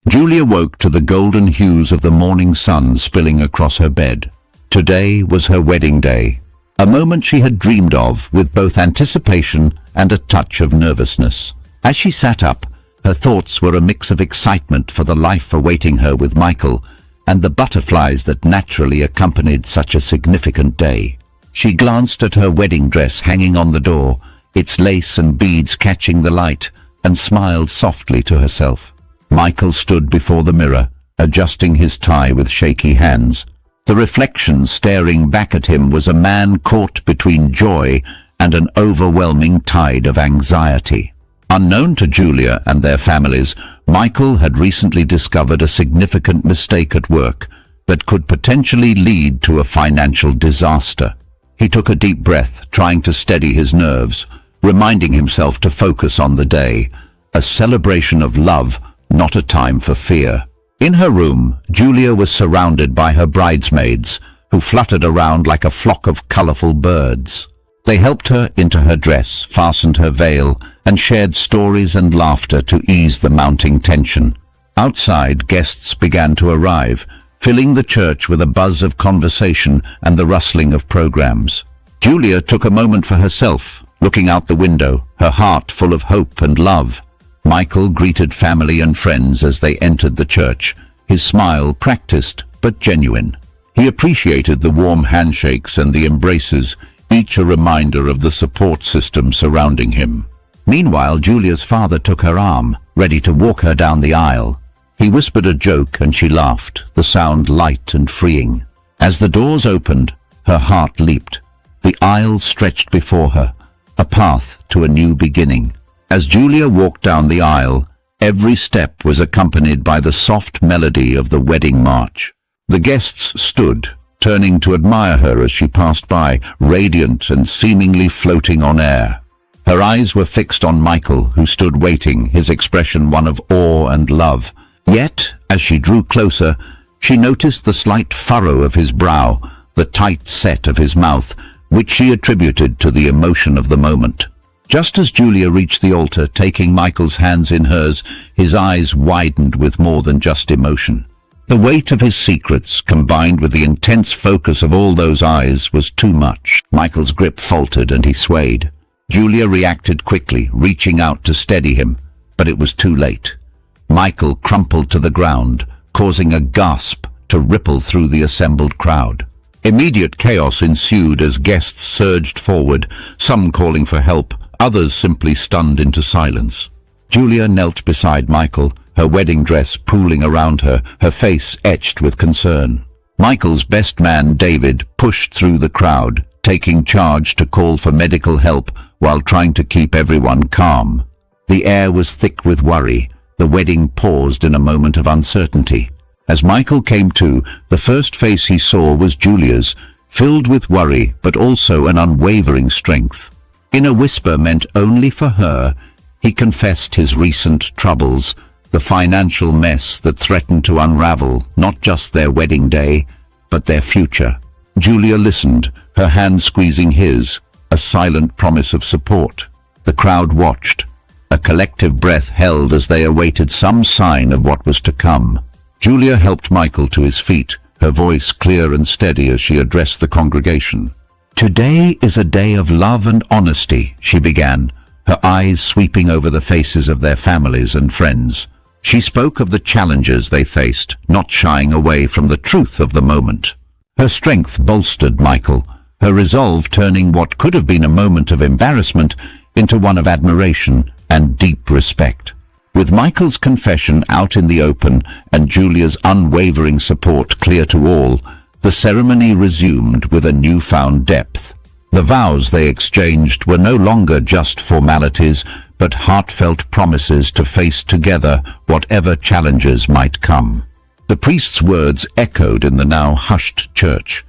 Julia woke to the golden hues of the morning sun spilling across her bed. Today was her wedding day, a moment she had dreamed of with both anticipation and a touch of nervousness. As she sat up, her thoughts were a mix of excitement for the life awaiting her with Michael and the butterflies that naturally accompanied such a significant day. She glanced at her wedding dress hanging on the door, its lace and beads catching the light, and smiled softly to herself. Michael stood before the mirror, adjusting his tie with shaky hands. The reflection staring back at him was a man caught between joy and an overwhelming tide of anxiety. Unknown to Julia and their families, Michael had recently discovered a significant mistake at work that could potentially lead to a financial disaster. He took a deep breath, trying to steady his nerves, reminding himself to focus on the day, a celebration of love, not a time for fear. In her room, Julia was surrounded by her bridesmaids, who fluttered around like a flock of colorful birds. They helped her into her dress, fastened her veil, and shared stories and laughter to ease the mounting tension. Outside, guests began to arrive, filling the church with a buzz of conversation and the rustling of programs. Julia took a moment for herself, looking out the window, her heart full of hope and love. Michael greeted family and friends as they entered the church, his smile practiced but genuine. He appreciated the warm handshakes and the embraces, each a reminder of the support system surrounding him. Meanwhile, Julia's father took her arm, ready to walk her down the aisle. He whispered a joke and she laughed, the sound light and freeing. As the doors opened, her heart leaped. The aisle stretched before her, a path to a new beginning. As Julia walked down the aisle, every step was accompanied by the soft melody of the wedding march. The guests stood, turning to admire her as she passed by, radiant and seemingly floating on air. Her eyes were fixed on Michael, who stood waiting, his expression one of awe and love. Yet, as she drew closer, she noticed the slight furrow of his brow, the tight set of his mouth, which she attributed to the emotion of the moment. Just as Julia reached the altar, taking Michael's hands in hers, his eyes widened with more than just emotion. The weight of his secrets, combined with the intense focus of all those eyes, was too much. Michael's grip faltered and he swayed. Julia reacted quickly, reaching out to steady him, but it was too late. Michael crumpled to the ground, causing a gasp to ripple through the assembled crowd. Immediate chaos ensued as guests surged forward, some calling for help, others simply stunned into silence. Julia knelt beside Michael, her wedding dress pooling around her, her face etched with concern. Michael's best man, David, pushed through the crowd, taking charge to call for medical help while trying to keep everyone calm. The air was thick with worry. The wedding paused in a moment of uncertainty. As Michael came to, the first face he saw was Julia's, filled with worry but also an unwavering strength. In a whisper meant only for her, he confessed his recent troubles, the financial mess that threatened to unravel not just their wedding day, but their future. Julia listened, her hand squeezing his, a silent promise of support. The crowd watched, a collective breath held as they awaited some sign of what was to come. Julia helped Michael to his feet, her voice clear and steady as she addressed the congregation. "Today is a day of love and honesty," she began, her eyes sweeping over the faces of their families and friends. She spoke of the challenges they faced, not shying away from the truth of the moment. Her strength bolstered Michael, her resolve turning what could have been a moment of embarrassment into one of admiration and deep respect. With Michael's confession out in the open and Julia's unwavering support clear to all, the ceremony resumed with a newfound depth. The vows they exchanged were no longer just formalities, but heartfelt promises to face together whatever challenges might come. The priest's words echoed in the now hushed church,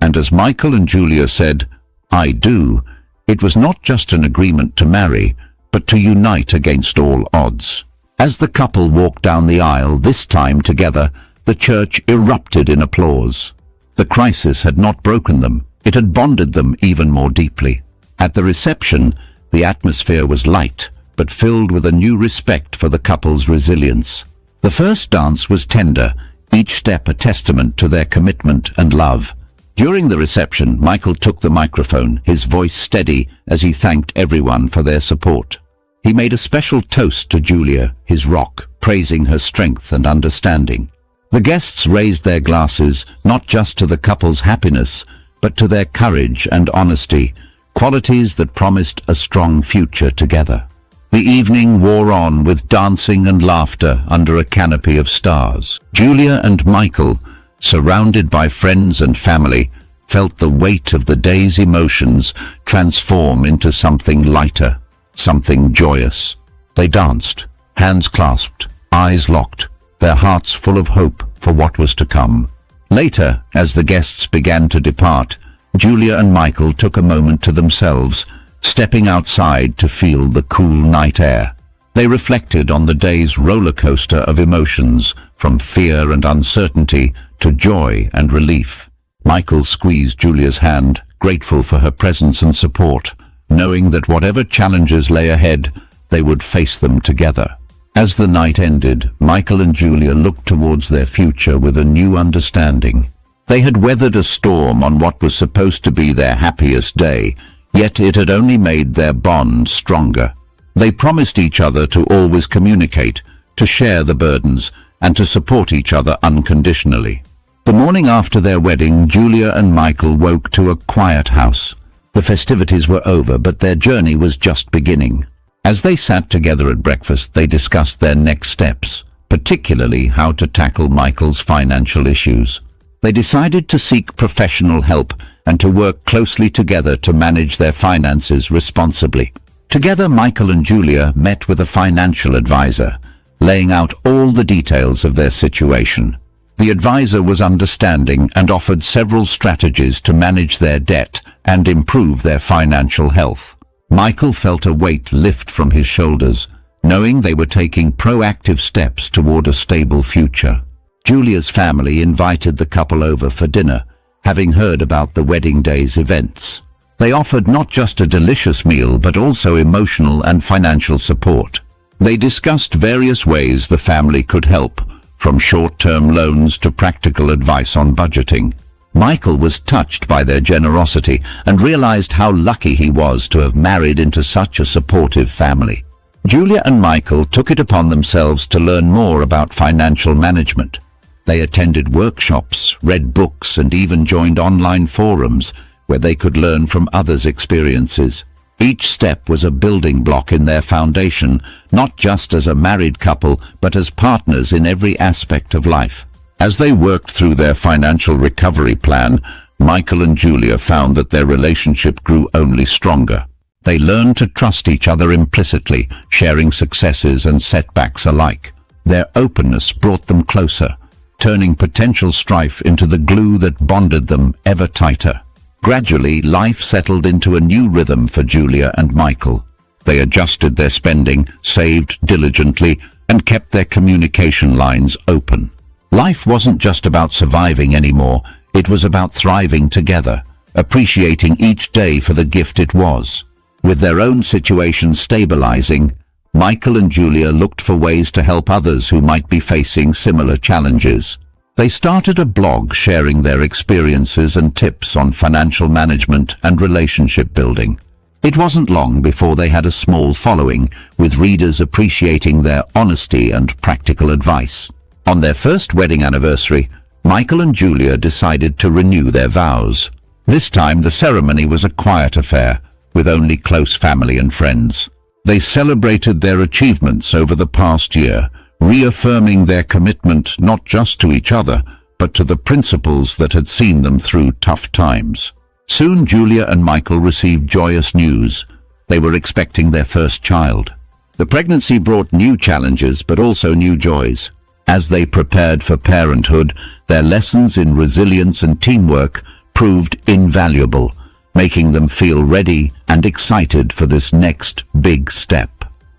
and as Michael and Julia said, "I do," it was not just an agreement to marry, but to unite against all odds. As the couple walked down the aisle, this time together, the church erupted in applause. The crisis had not broken them, it had bonded them even more deeply. At the reception, the atmosphere was light, but filled with a new respect for the couple's resilience. The first dance was tender, each step a testament to their commitment and love. During the reception, Michael took the microphone, his voice steady as he thanked everyone for their support. He made a special toast to Julia, his rock, praising her strength and understanding. The guests raised their glasses, not just to the couple's happiness, but to their courage and honesty, qualities that promised a strong future together. The evening wore on with dancing and laughter under a canopy of stars. Julia and Michael, surrounded by friends and family, felt the weight of the day's emotions transform into something lighter, something joyous. They danced, hands clasped, eyes locked, their hearts full of hope for what was to come. Later, as the guests began to depart, Julia and Michael took a moment to themselves, stepping outside to feel the cool night air. They reflected on the day's roller coaster of emotions, from fear and uncertainty to joy and relief. Michael squeezed Julia's hand, grateful for her presence and support, knowing that whatever challenges lay ahead, they would face them together. As the night ended, Michael and Julia looked towards their future with a new understanding. They had weathered a storm on what was supposed to be their happiest day, yet it had only made their bond stronger. They promised each other to always communicate, to share the burdens, and to support each other unconditionally. The morning after their wedding, Julia and Michael woke to a quiet house. The festivities were over, but their journey was just beginning. As they sat together at breakfast, they discussed their next steps, particularly how to tackle Michael's financial issues. They decided to seek professional help and to work closely together to manage their finances responsibly. Together, Michael and Julia met with a financial advisor, laying out all the details of their situation. The advisor was understanding and offered several strategies to manage their debt and improve their financial health. Michael felt a weight lift from his shoulders, knowing they were taking proactive steps toward a stable future. Julia's family invited the couple over for dinner, having heard about the wedding day's events. They offered not just a delicious meal, but also emotional and financial support. They discussed various ways the family could help, from short-term loans to practical advice on budgeting. Michael was touched by their generosity and realized how lucky he was to have married into such a supportive family. Julia and Michael took it upon themselves to learn more about financial management. They attended workshops, read books, and even joined online forums where they could learn from others' experiences. Each step was a building block in their foundation, not just as a married couple, but as partners in every aspect of life. As they worked through their financial recovery plan, Michael and Julia found that their relationship grew only stronger. They learned to trust each other implicitly, sharing successes and setbacks alike. Their openness brought them closer, turning potential strife into the glue that bonded them ever tighter. Gradually, life settled into a new rhythm for Julia and Michael. They adjusted their spending, saved diligently, and kept their communication lines open. Life wasn't just about surviving anymore, it was about thriving together, appreciating each day for the gift it was. With their own situation stabilizing, Michael and Julia looked for ways to help others who might be facing similar challenges. They started a blog sharing their experiences and tips on financial management and relationship building. It wasn't long before they had a small following, with readers appreciating their honesty and practical advice. On their first wedding anniversary, Michael and Julia decided to renew their vows. This time the ceremony was a quiet affair, with only close family and friends. They celebrated their achievements over the past year, reaffirming their commitment not just to each other, but to the principles that had seen them through tough times. Soon Julia and Michael received joyous news. They were expecting their first child. The pregnancy brought new challenges, but also new joys. As they prepared for parenthood, their lessons in resilience and teamwork proved invaluable, making them feel ready and excited for this next big step.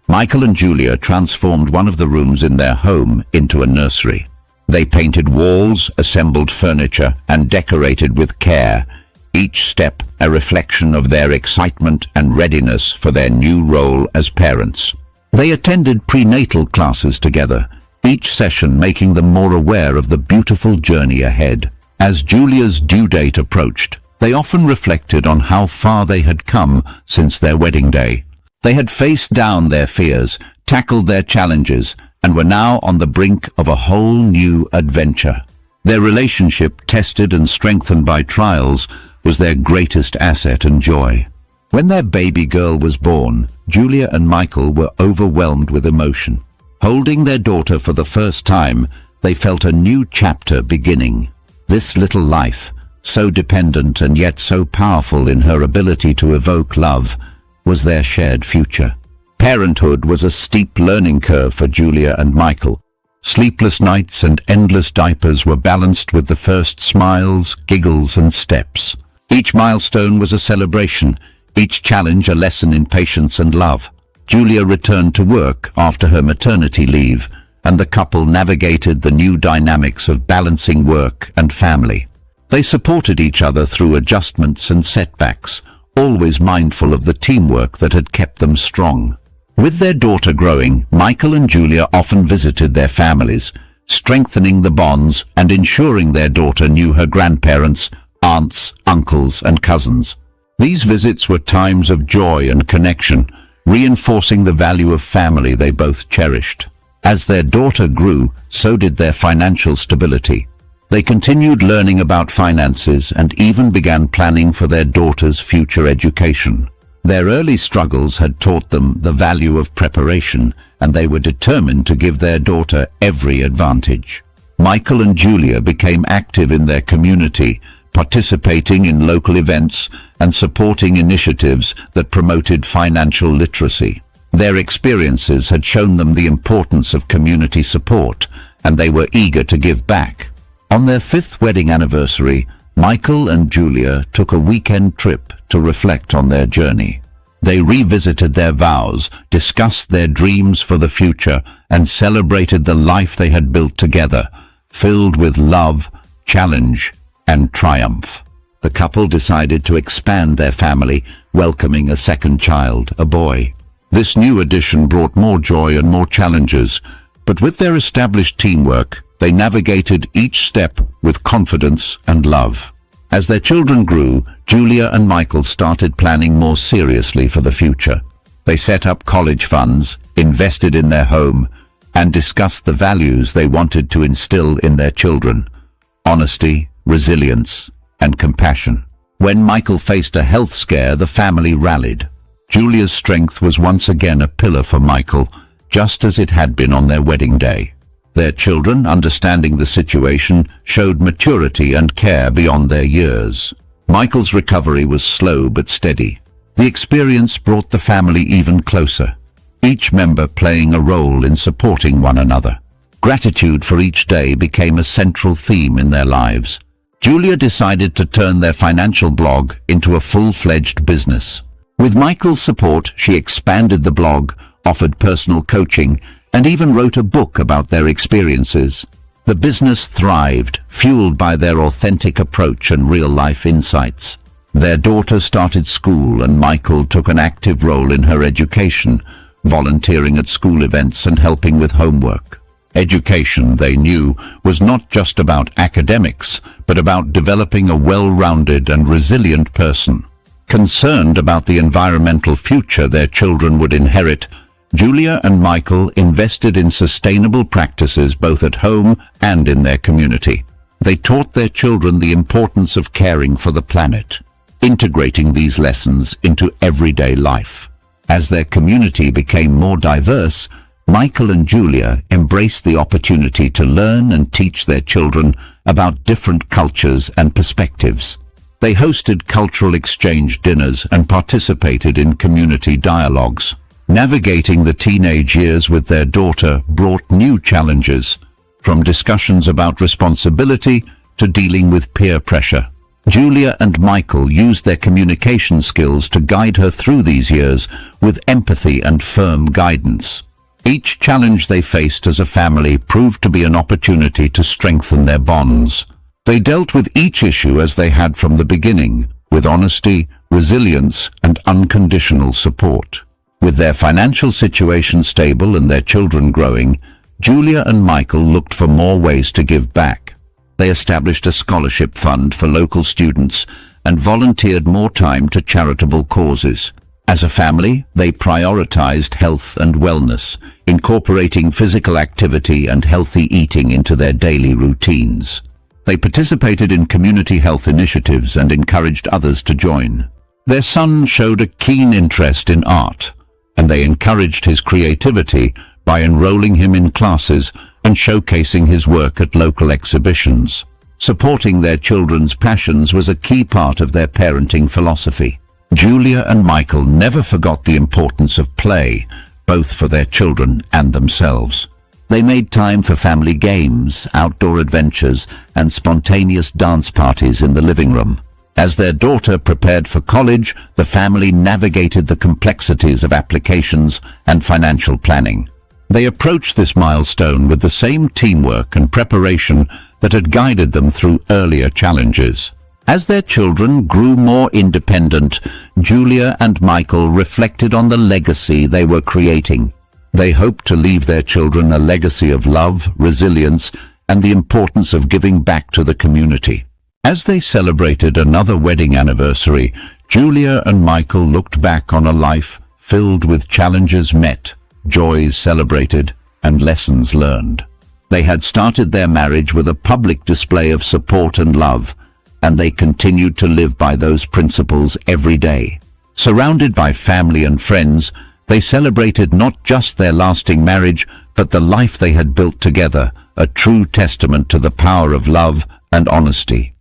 Michael and Julia transformed one of the rooms in their home into a nursery. They painted walls, assembled furniture, and decorated with care, each step a reflection of their excitement and readiness for their new role as parents. They attended prenatal classes together, each session making them more aware of the beautiful journey ahead. As Julia's due date approached, they often reflected on how far they had come since their wedding day. They had faced down their fears, tackled their challenges, and were now on the brink of a whole new adventure. Their relationship, tested and strengthened by trials, was their greatest asset and joy. When their baby girl was born, Julia and Michael were overwhelmed with emotion. Holding their daughter for the first time, they felt a new chapter beginning. This little life, so dependent and yet so powerful in her ability to evoke love, was their shared future. Parenthood was a steep learning curve for Julia and Michael. Sleepless nights and endless diapers were balanced with the first smiles, giggles, and steps. Each milestone was a celebration, each challenge a lesson in patience and love. Julia returned to work after her maternity leave, and the couple navigated the new dynamics of balancing work and family. They supported each other through adjustments and setbacks, always mindful of the teamwork that had kept them strong. With their daughter growing, Michael and Julia often visited their families, strengthening the bonds and ensuring their daughter knew her grandparents, aunts, uncles, and cousins. These visits were times of joy and connection, reinforcing the value of family they both cherished. As their daughter grew, so did their financial stability. They continued learning about finances and even began planning for their daughter's future education. Their early struggles had taught them the value of preparation, and they were determined to give their daughter every advantage. Michael and Julia became active in their community, participating in local events and supporting initiatives that promoted financial literacy. Their experiences had shown them the importance of community support, and they were eager to give back. On their 5th wedding anniversary, Michael and Julia took a weekend trip to reflect on their journey. They revisited their vows, discussed their dreams for the future, and celebrated the life they had built together, filled with love, challenge, and triumph. The couple decided to expand their family, welcoming a second child, a boy. This new addition brought more joy and more challenges, but with their established teamwork, they navigated each step with confidence and love. As their children grew, Julia and Michael started planning more seriously for the future. They set up college funds, invested in their home, and discussed the values they wanted to instill in their children: honesty, resilience, and compassion. When Michael faced a health scare, the family rallied. Julia's strength was once again a pillar for Michael, just as it had been on their wedding day. Their children, understanding the situation, showed maturity and care beyond their years. Michael's recovery was slow but steady. The experience brought the family even closer, each member playing a role in supporting one another. Gratitude for each day became a central theme in their lives. Julia decided to turn their financial blog into a full-fledged business. With Michael's support, she expanded the blog, offered personal coaching, and even wrote a book about their experiences. The business thrived, fueled by their authentic approach and real-life insights. Their daughter started school, and Michael took an active role in her education, volunteering at school events and helping with homework. Education, they knew, was not just about academics, but about developing a well-rounded and resilient person. Concerned about the environmental future their children would inherit, Julia and Michael invested in sustainable practices both at home and in their community. They taught their children the importance of caring for the planet, integrating these lessons into everyday life. As their community became more diverse, Michael and Julia embraced the opportunity to learn and teach their children about different cultures and perspectives. They hosted cultural exchange dinners and participated in community dialogues. Navigating the teenage years with their daughter brought new challenges, from discussions about responsibility to dealing with peer pressure. Julia and Michael used their communication skills to guide her through these years with empathy and firm guidance. Each challenge they faced as a family proved to be an opportunity to strengthen their bonds. They dealt with each issue as they had from the beginning, with honesty, resilience, and unconditional support. With their financial situation stable and their children growing, Julia and Michael looked for more ways to give back. They established a scholarship fund for local students and volunteered more time to charitable causes. As a family, they prioritized health and wellness, incorporating physical activity and healthy eating into their daily routines. They participated in community health initiatives and encouraged others to join. Their son showed a keen interest in art, and they encouraged his creativity by enrolling him in classes and showcasing his work at local exhibitions. Supporting their children's passions was a key part of their parenting philosophy. Julia and Michael never forgot the importance of play, both for their children and themselves. They made time for family games, outdoor adventures, and spontaneous dance parties in the living room. As their daughter prepared for college, the family navigated the complexities of applications and financial planning. They approached this milestone with the same teamwork and preparation that had guided them through earlier challenges. As their children grew more independent, Julia and Michael reflected on the legacy they were creating. They hoped to leave their children a legacy of love, resilience, and the importance of giving back to the community. As they celebrated another wedding anniversary, Julia and Michael looked back on a life filled with challenges met, joys celebrated, and lessons learned. They had started their marriage with a public display of support and love, and they continued to live by those principles every day. Surrounded by family and friends, they celebrated not just their lasting marriage, but the life they had built together, a true testament to the power of love and honesty.